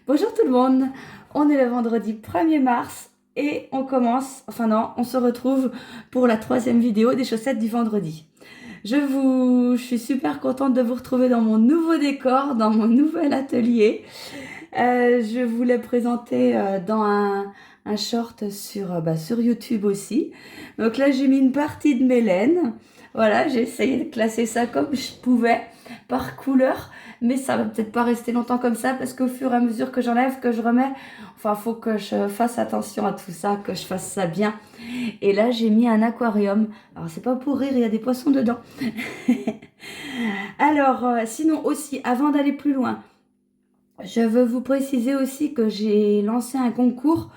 Bonjour tout le monde, on est le vendredi 1er mars et on commence, enfin non, on se retrouve pour la 3e vidéo des chaussettes du vendredi. Je suis super contente de vous retrouver dans mon nouveau décor, dans mon nouvel atelier. Je vous l'ai présenté dans un short sur YouTube aussi. Donc là j'ai mis une partie de mes laines. Voilà, j'ai essayé de classer ça comme je pouvais, par couleur. Mais ça va peut-être pas rester longtemps comme ça parce qu'au fur et à mesure que j'enlève, que je remets, enfin faut que je fasse attention à tout ça, que je fasse ça bien. Et là j'ai mis un aquarium. Alors c'est pas pour rire, il y a des poissons dedans. Alors sinon aussi, avant d'aller plus loin, je veux vous préciser aussi que j'ai lancé un concours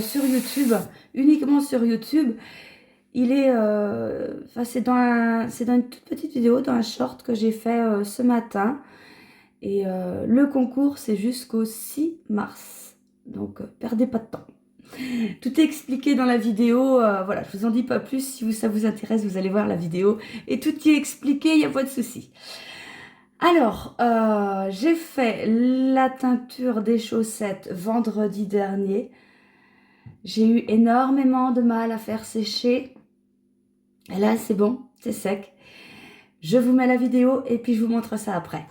sur YouTube, uniquement sur YouTube. Il est, c'est dans une toute petite vidéo, dans un short que j'ai fait ce matin. Et le concours, c'est jusqu'au 6 mars. Donc, perdez pas de temps. Tout est expliqué dans la vidéo. Voilà, je vous en dis pas plus. Si ça vous intéresse, vous allez voir la vidéo. Et tout y est expliqué, il n'y a pas de souci. Alors, j'ai fait la teinture des chaussettes vendredi dernier. J'ai eu énormément de mal à faire sécher. Et là, c'est bon, c'est sec. Je vous mets la vidéo et puis je vous montre ça après.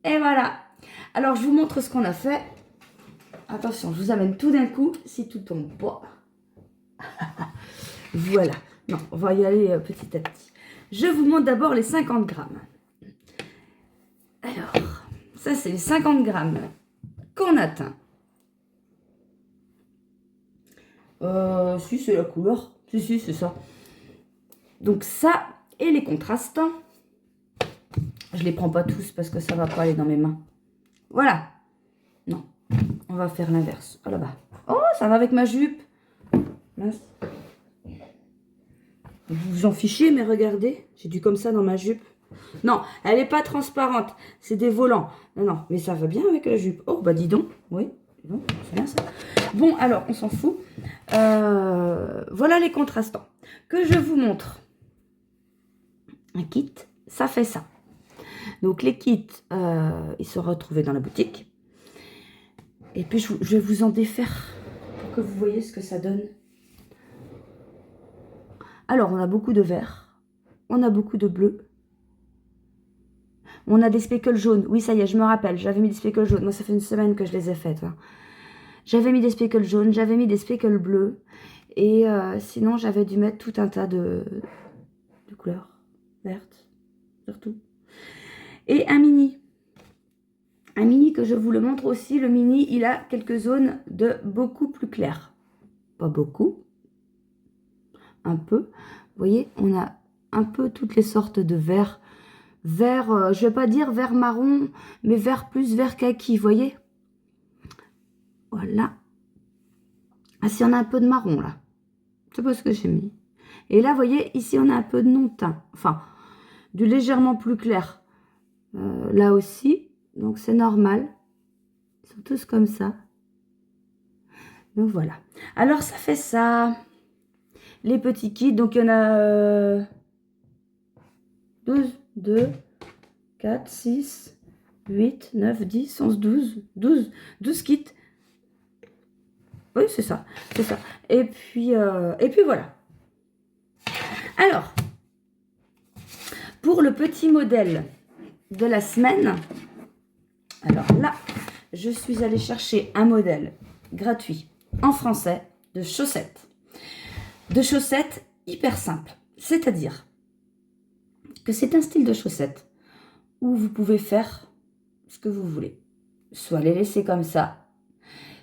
Et voilà. Alors, je vous montre ce qu'on a fait. Attention, je vous amène tout d'un coup, si tout tombe pas. Voilà. Non, on va y aller petit à petit. Je vous montre d'abord les 50 grammes. Alors, ça, c'est les 50 grammes qu'on a teint. Si, c'est la couleur. Si, c'est ça. Donc, ça et les contrastants. Je les prends pas tous parce que ça va pas aller dans mes mains. Voilà. Non, on va faire l'inverse. Oh là-bas. Oh, ça va avec ma jupe. Mince. Vous vous en fichez, mais regardez. J'ai du comme ça dans ma jupe. Non, elle n'est pas transparente. C'est des volants. Non, mais ça va bien avec la jupe. Oh, bah dis donc. Oui, dis donc, c'est bien ça. Bon, alors, on s'en fout. Voilà les contrastants. Que je vous montre. Un kit, ça fait ça. Donc, les kits, ils sont retrouvés dans la boutique. Et puis, je vais vous en défaire pour que vous voyez ce que ça donne. Alors, on a beaucoup de vert. On a beaucoup de bleu. On a des speckles jaunes. Oui, ça y est, je me rappelle. J'avais mis des speckles jaunes. Moi, ça fait une semaine que je les ai faites. Hein. J'avais mis des speckles jaunes. J'avais mis des speckles bleus. Et sinon, j'avais dû mettre tout un tas de couleurs vertes, surtout. Et un mini. Un mini que je vous le montre aussi. Le mini, il a quelques zones de beaucoup plus claires. Pas beaucoup. Un peu. Vous voyez, on a un peu toutes les sortes de verts. Vert, je vais pas dire vert marron, mais vert plus vert kaki, vous voyez. Voilà. Ah, si on a un peu de marron, là. Je sais pas ce que j'ai mis. Et là, vous voyez, ici, on a un peu de non-teint. Enfin, du légèrement plus clair. Là aussi. Donc, c'est normal. Ils sont tous comme ça. Donc, voilà. Alors, ça fait ça. Les petits kits. Donc, il y en a 12, 2, 4, 6, 8, 9, 10, 11, 12 kits. Oui, c'est ça, c'est ça. Et puis voilà. Alors, pour le petit modèle de la semaine, alors là, je suis allée chercher un modèle gratuit en français de chaussettes. De chaussettes hyper simples. C'est-à-dire que c'est un style de chaussettes où vous pouvez faire ce que vous voulez. Soit les laisser comme ça,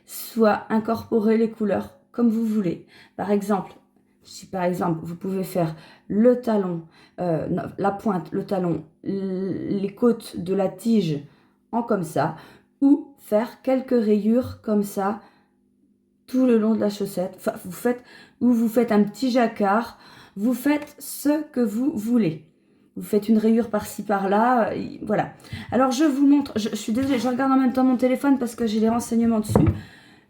soit incorporer les couleurs comme vous voulez. Par exemple, si par exemple vous pouvez faire le talon, la pointe, le talon, les côtes de la tige en comme ça, ou faire quelques rayures comme ça tout le long de la chaussette. Enfin, vous faites un petit jacquard, vous faites ce que vous voulez. Vous faites une rayure par-ci par-là, voilà. Alors je vous montre, je suis désolée, je regarde en même temps mon téléphone parce que j'ai les renseignements dessus.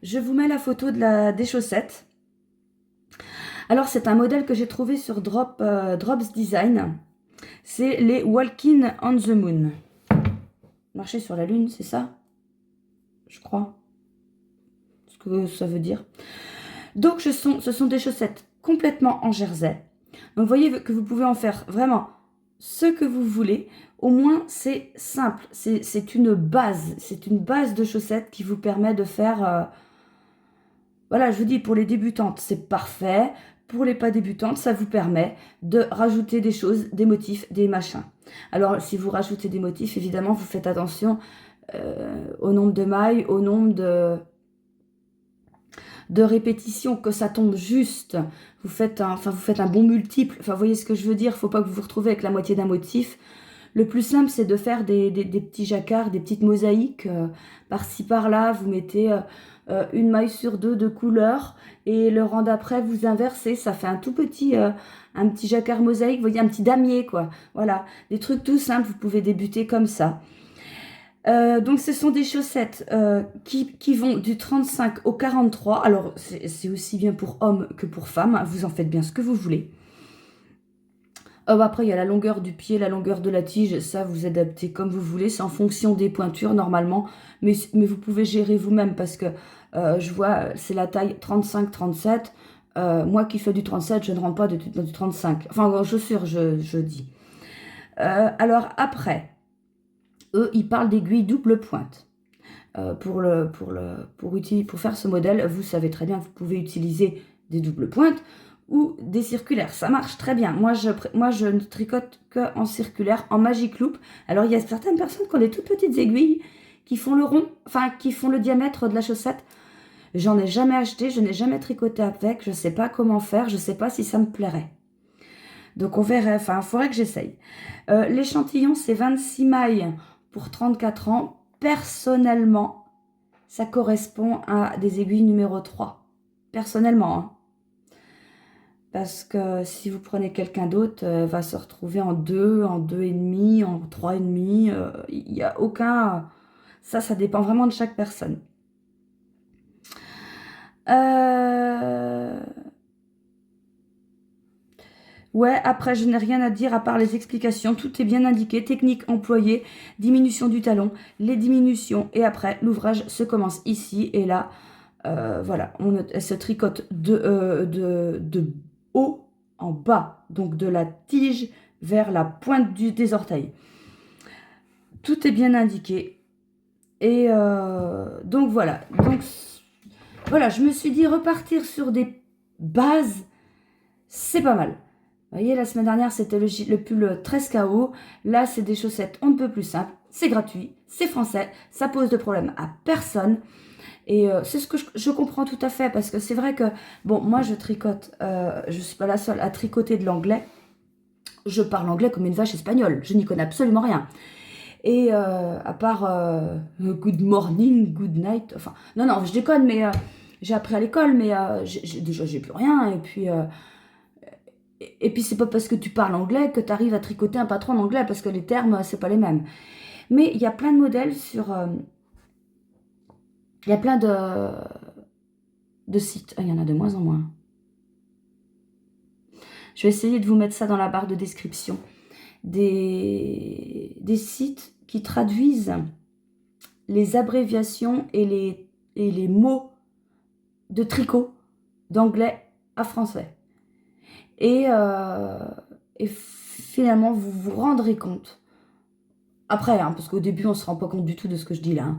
Je vous mets la photo des chaussettes. Alors c'est un modèle que j'ai trouvé sur Drops Design. C'est les Walking on the Moon. Marcher sur la lune, c'est ça? Je crois. Ce que ça veut dire. Donc ce sont des chaussettes complètement en jersey. Donc vous voyez que vous pouvez en faire vraiment ce que vous voulez. Au moins c'est simple. C'est une base. C'est une base de chaussettes qui vous permet de faire... voilà, je vous dis, pour les débutantes, c'est parfait. Pour les pas débutantes, ça vous permet de rajouter des choses, des motifs, des machins. Alors, si vous rajoutez des motifs, évidemment, vous faites attention au nombre de mailles, au nombre de répétitions, que ça tombe juste. Vous faites un bon multiple. Enfin, vous voyez ce que je veux dire? Il ne faut pas que vous vous retrouvez avec la moitié d'un motif. Le plus simple, c'est de faire des petits jacquards, des petites mosaïques par-ci, par-là. Vous mettez une maille sur deux de couleur et le rang d'après, vous inversez. Ça fait un petit jacquard mosaïque, vous voyez, un petit damier, quoi. Voilà, des trucs tout simples, vous pouvez débuter comme ça. Donc, ce sont des chaussettes qui vont du 35 au 43. Alors, c'est aussi bien pour hommes que pour femmes. Vous en faites bien ce que vous voulez. Après, il y a la longueur du pied, la longueur de la tige. Ça, vous adaptez comme vous voulez. C'est en fonction des pointures, normalement. Mais vous pouvez gérer vous-même parce que je vois, c'est la taille 35-37. Moi qui fais du 37, je ne rentre pas dans du 35. Enfin, en chaussures, je dis. Alors, après, eux, ils parlent d'aiguilles double pointe. Pour faire ce modèle, vous savez très bien que vous pouvez utiliser des doubles pointes ou des circulaires. Ça marche très bien. Moi, je ne tricote que en circulaire, en Magic Loop. Alors, il y a certaines personnes qui ont des toutes petites aiguilles qui font le rond, enfin, qui font le diamètre de la chaussette. J'en ai jamais acheté, je n'ai jamais tricoté avec, je ne sais pas comment faire, je ne sais pas si ça me plairait. Donc, on verrait, enfin, il faudrait que j'essaye. L'échantillon, c'est 26 mailles pour 34 ans. Personnellement, ça correspond à des aiguilles numéro 3. Personnellement, hein. Parce que si vous prenez quelqu'un d'autre, va se retrouver en 2, en 2,5, en 3,5. Il n'y a aucun... Ça dépend vraiment de chaque personne. Ouais, après, je n'ai rien à dire à part les explications. Tout est bien indiqué. Technique employée, diminution du talon, les diminutions. Et après, l'ouvrage se commence ici et là. Voilà, elle se tricote de haut en bas. Donc, de la tige vers la pointe des orteils. Tout est bien indiqué. Et donc, voilà. Donc, voilà, je me suis dit repartir sur des bases, c'est pas mal. Vous voyez, la semaine dernière, c'était le pull 13KO. Là, c'est des chaussettes on ne peut plus simples. C'est gratuit, c'est français, ça pose de problème à personne. Et c'est ce que je comprends tout à fait, parce que c'est vrai que, bon, moi, je tricote. Je ne suis pas la seule à tricoter de l'anglais. Je parle anglais comme une vache espagnole. Je n'y connais absolument rien. Et à part good morning, good night, enfin, non, je déconne, mais j'ai appris à l'école, mais déjà, j'ai plus rien. Et puis, c'est pas parce que tu parles anglais que tu arrives à tricoter un patron en anglais, parce que les termes, c'est pas les mêmes. Mais il y a plein de modèles sur... il y a plein de sites. Il y en a de moins en moins. Je vais essayer de vous mettre ça dans la barre de description. Des sites qui traduisent les abréviations et les mots de tricot d'anglais à français. Et finalement, vous vous rendrez compte, après, hein, parce qu'au début, on ne se rend pas compte du tout de ce que je dis là,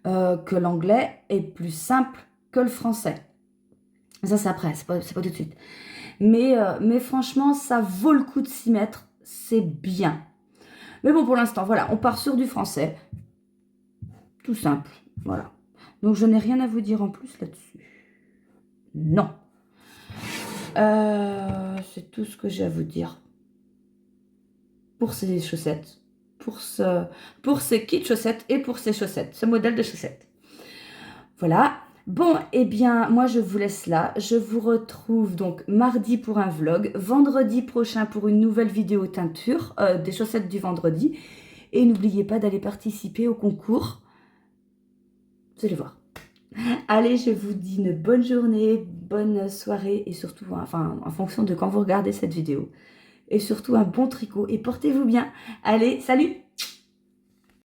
hein, que l'anglais est plus simple que le français. Ça, c'est après, c'est pas tout de suite. Mais franchement, ça vaut le coup de s'y mettre, c'est bien. Mais bon, pour l'instant, voilà, on part sur du français. Tout simple, voilà. Donc, je n'ai rien à vous dire en plus là-dessus. Non. C'est tout ce que j'ai à vous dire pour ces chaussettes, pour ce kit chaussettes et pour ces chaussettes, ce modèle de chaussettes. Voilà. Bon, eh bien, moi, je vous laisse là. Je vous retrouve donc mardi pour un vlog, vendredi prochain pour une nouvelle vidéo teinture, des chaussettes du vendredi. Et n'oubliez pas d'aller participer au concours. Vous allez voir. Allez, je vous dis une bonne journée, bonne soirée et surtout, enfin, en fonction de quand vous regardez cette vidéo. Et surtout un bon tricot et portez-vous bien. Allez, salut!